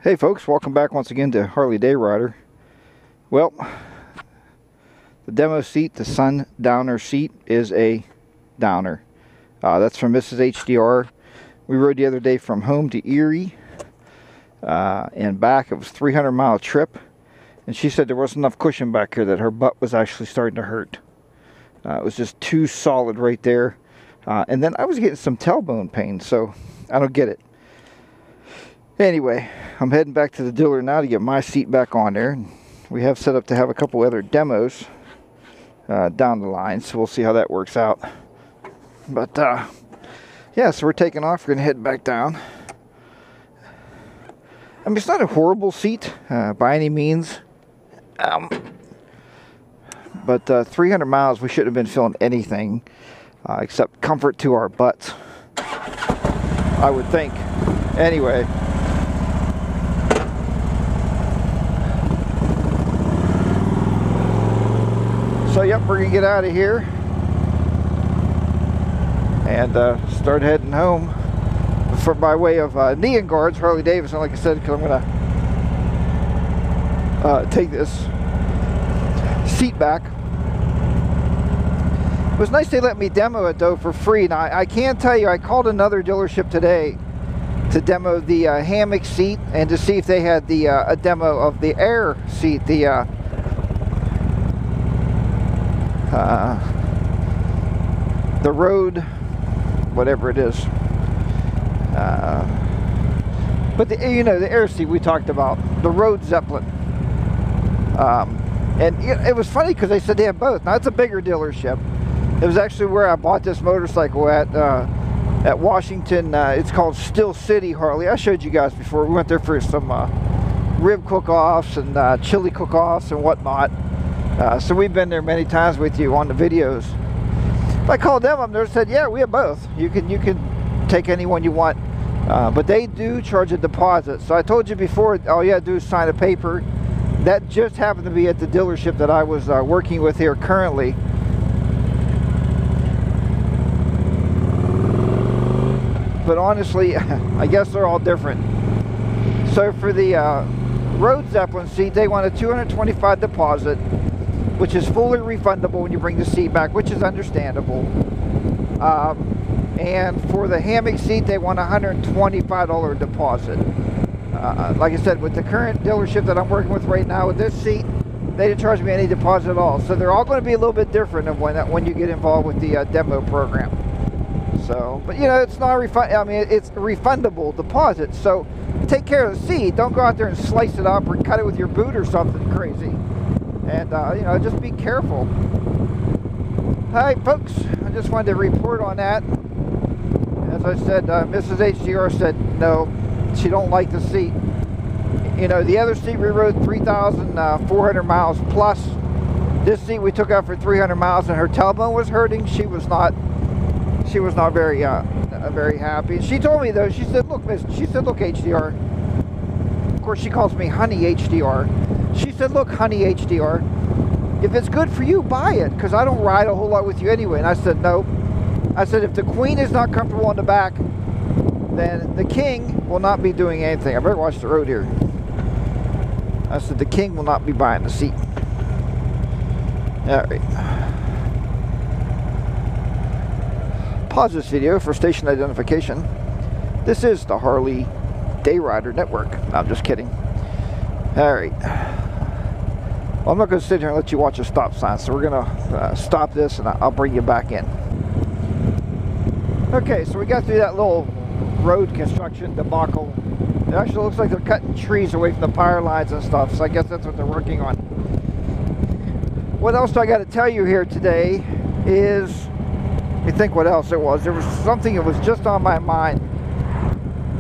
Hey folks, welcome back once again to Harley Day Rider. Well, the demo seat, the Sundowner seat, is a downer. That's from Mrs. HDR. We rode the other day from home to Erie and back. It was a 300-mile trip, and she said there wasn't enough cushion back here, that her butt was actually starting to hurt. It was just too solid right there. And then I was getting some tailbone pain, so I don't get it. Anyway, I'm heading back to the dealer now to get my seat back on there. We have set up to have a couple other demos down the line, so we'll see how that works out. But yeah, so we're taking off. We're going to head back down. I mean, it's not a horrible seat by any means. But 300 miles, we shouldn't have been feeling anything except comfort to our butts, I would think. Anyway. So, yep, we're going to get out of here and start heading home by way of Neon Guards, Harley Davidson, like I said, because I'm going to take this seat back. It was nice they let me demo it, though, for free. Now, I can tell you, I called another dealership today to demo the hammock seat and to see if they had the a demo of the air seat, the road, whatever it is. But the air seat we talked about, the road Zeppelin. And it was funny because they said they have both. Now it's a bigger dealership. It was actually where I bought this motorcycle at Washington. It's called Still City Harley. I showed you guys before. We went there for some rib cook-offs and chili cook-offs and whatnot. So we've been there many times with you on the videos. I called them up and they said, yeah, we have both. You can take any one you want. But they do charge a deposit. So I told you before, all you had to do is sign a paper. That just happened to be at the dealership that I was working with here currently. But honestly, I guess they're all different. So for the road Zeppelin seat, they want a $225 deposit, which is fully refundable when you bring the seat back, which is understandable. And for the hammock seat, they want a $125 deposit. Like I said, with the current dealership that I'm working with right now, with this seat, they didn't charge me any deposit at all. So they're all going to be a little bit different of when you get involved with the demo program. So, but it's not a refund. I mean, it's a refundable deposit. So take care of the seat. Don't go out there and slice it up or cut it with your boot or something crazy. And just be careful. Hi, folks. I just wanted to report on that. As I said, Mrs. HDR said no, she don't like the seat. The other seat we rode 3,400 miles plus. This seat we took out for 300 miles, and her tailbone was hurting. She was not very very happy. She told me though. She said, "Look, Miss." She said, "Look, HDR." Of course, she calls me Honey HDR. She said, "Look, Honey HDR, if it's good for you, buy it, because I don't ride a whole lot with you anyway." And I said, "Nope." I said, "If the Queen is not comfortable on the back, then the King will not be doing anything." I better watch the road here. I said, "The King will not be buying the seat." All right. Pause this video for station identification. This is the Harley Day Rider Network. No, I'm just kidding. All right. Well, I'm not going to sit here and let you watch a stop sign, so we're going to stop this and I'll bring you back in. Okay, so we got through that little road construction debacle. It actually looks like they're cutting trees away from the power lines and stuff, so I guess that's what they're working on. What else do I got to tell you here today is, you think what else it was? There was something that was just on my mind.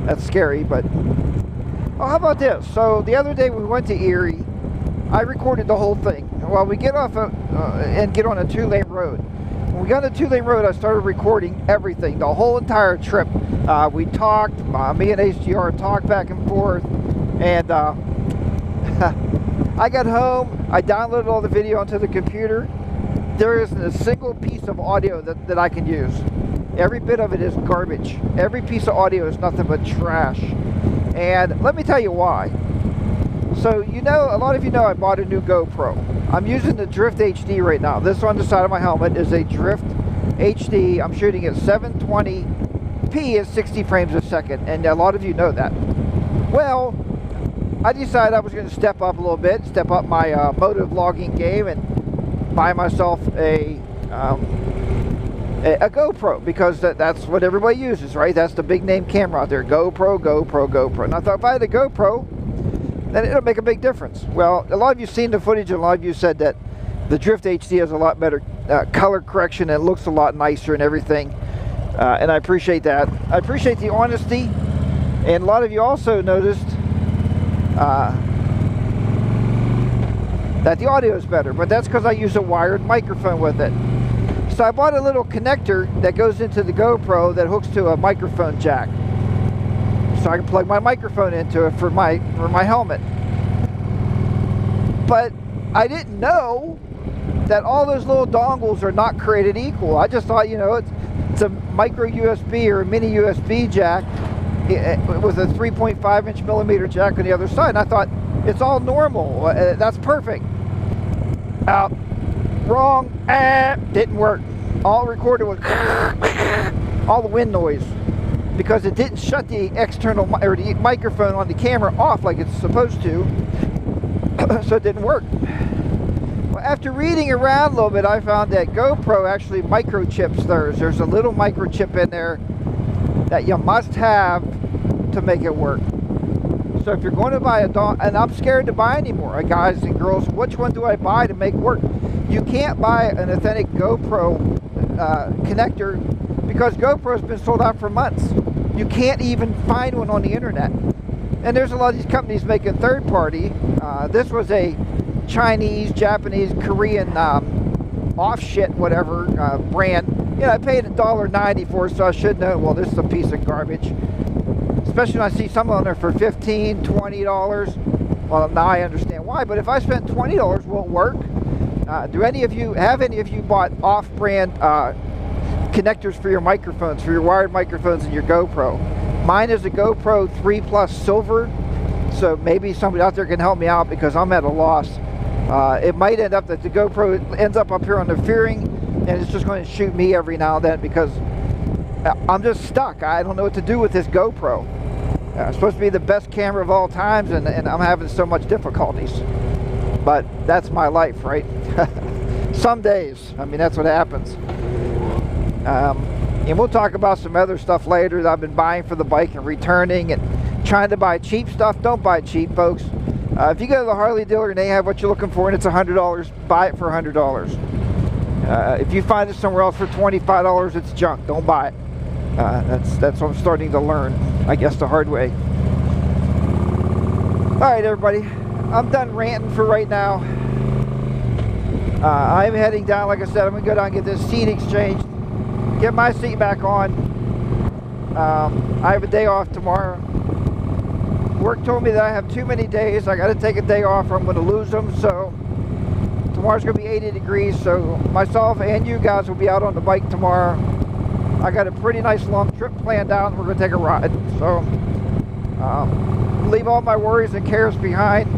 That's scary, but... Oh, how about this? So, the other day we went to Erie. I recorded the whole thing. Well, we get off and get on a 2-lane road. When we got on a 2-lane road, I started recording everything, the whole entire trip. We talked, me and HDR talked back and forth, and I got home, I downloaded all the video onto the computer. There isn't a single piece of audio that I can use. Every bit of it is garbage. Every piece of audio is nothing but trash. And let me tell you why. So, you know, a lot of you know I bought a new GoPro. I'm using the Drift HD right now. This on the side of my helmet is a Drift HD. I'm shooting at 720p at 60 frames a second, and a lot of you know that. Well, I decided I was going to step up a little bit, step up my moto vlogging game, and buy myself a GoPro, because that's what everybody uses, right? That's the big name camera out there. GoPro, GoPro, GoPro. And I thought if I had a GoPro, then it'll make a big difference. Well, a lot of you have seen the footage, and a lot of you said that the Drift HD has a lot better color correction and it looks a lot nicer and everything. And I appreciate that. I appreciate the honesty. And a lot of you also noticed that the audio is better, but that's because I use a wired microphone with it. So I bought a little connector that goes into the GoPro that hooks to a microphone jack, so I can plug my microphone into it for my helmet. But I didn't know that all those little dongles are not created equal. I just thought, you know, it's a micro USB or a mini USB jack with a 3.5 millimeter jack on the other side. And I thought, it's all normal. That's perfect. Wrong. Didn't work. All it recorded was all the wind noise, because it didn't shut the external or the microphone on the camera off like it's supposed to. So it didn't work. Well, after reading around a little bit, I found that GoPro actually microchips theirs. There's a little microchip in there that you must have to make it work. So if you're going to buy a and I'm scared to buy anymore, guys and girls, which one do I buy to make work? You can't buy an authentic GoPro connector, because GoPro's been sold out for months. You can't even find one on the internet. And there's a lot of these companies making third party. This was a Chinese, Japanese, Korean off shit whatever brand. You know, I paid $1.90 for it, so I should know, well, this is a piece of garbage. Especially when I see some on there for $15, $20. Well, now I understand why. But if I spent $20, will it work? Have any of you bought off-brand connectors for your microphones, for your wired microphones and your GoPro? Mine is a GoPro 3 Plus Silver, so maybe somebody out there can help me out, because I'm at a loss. It might end up that the GoPro ends up here on the fairing, and it's just going to shoot me every now and then, because I'm just stuck. I don't know what to do with this GoPro. It's supposed to be the best camera of all times, and I'm having so much difficulties. But that's my life, right? Some days, I mean, that's what happens. And we'll talk about some other stuff later that I've been buying for the bike and returning and trying to buy cheap stuff. Don't buy cheap, folks. If you go to the Harley dealer and they have what you're looking for and it's $100, buy it for $100. If you find it somewhere else for $25, it's junk. Don't buy it. That's what I'm starting to learn, I guess, the hard way. All right, everybody. I'm done ranting for right now. I'm heading down. Like I said, I'm going to go down and get this seat exchanged, get my seat back on. I have a day off tomorrow. Work told me that I have too many days. I got to take a day off or I'm going to lose them. So tomorrow's going to be 80 degrees. So myself and you guys will be out on the bike tomorrow. I got a pretty nice long trip planned out, and we're going to take a ride. So leave all my worries and cares behind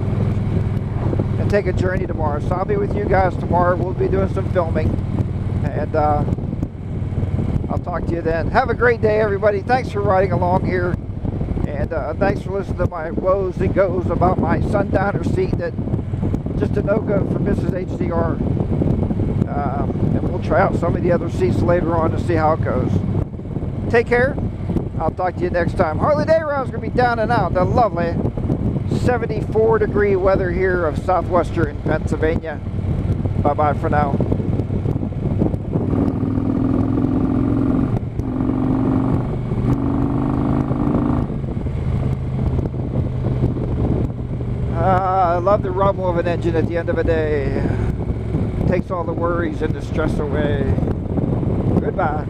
and take a journey tomorrow. So I'll be with you guys tomorrow. We'll be doing some filming, and I'll talk to you then. Have a great day, everybody. Thanks for riding along here, and thanks for listening to my woes and goes about my Sundowner seat that just a no-go for Mrs. HDR. And we'll try out some of the other seats later on to see how it goes. Take care. I'll talk to you next time. Harley Day Round is going to be down and out. The lovely 74-degree weather here of southwestern Pennsylvania. Bye-bye for now. I love the rumble of an engine at the end of a day. Takes all the worries and the stress away. Goodbye.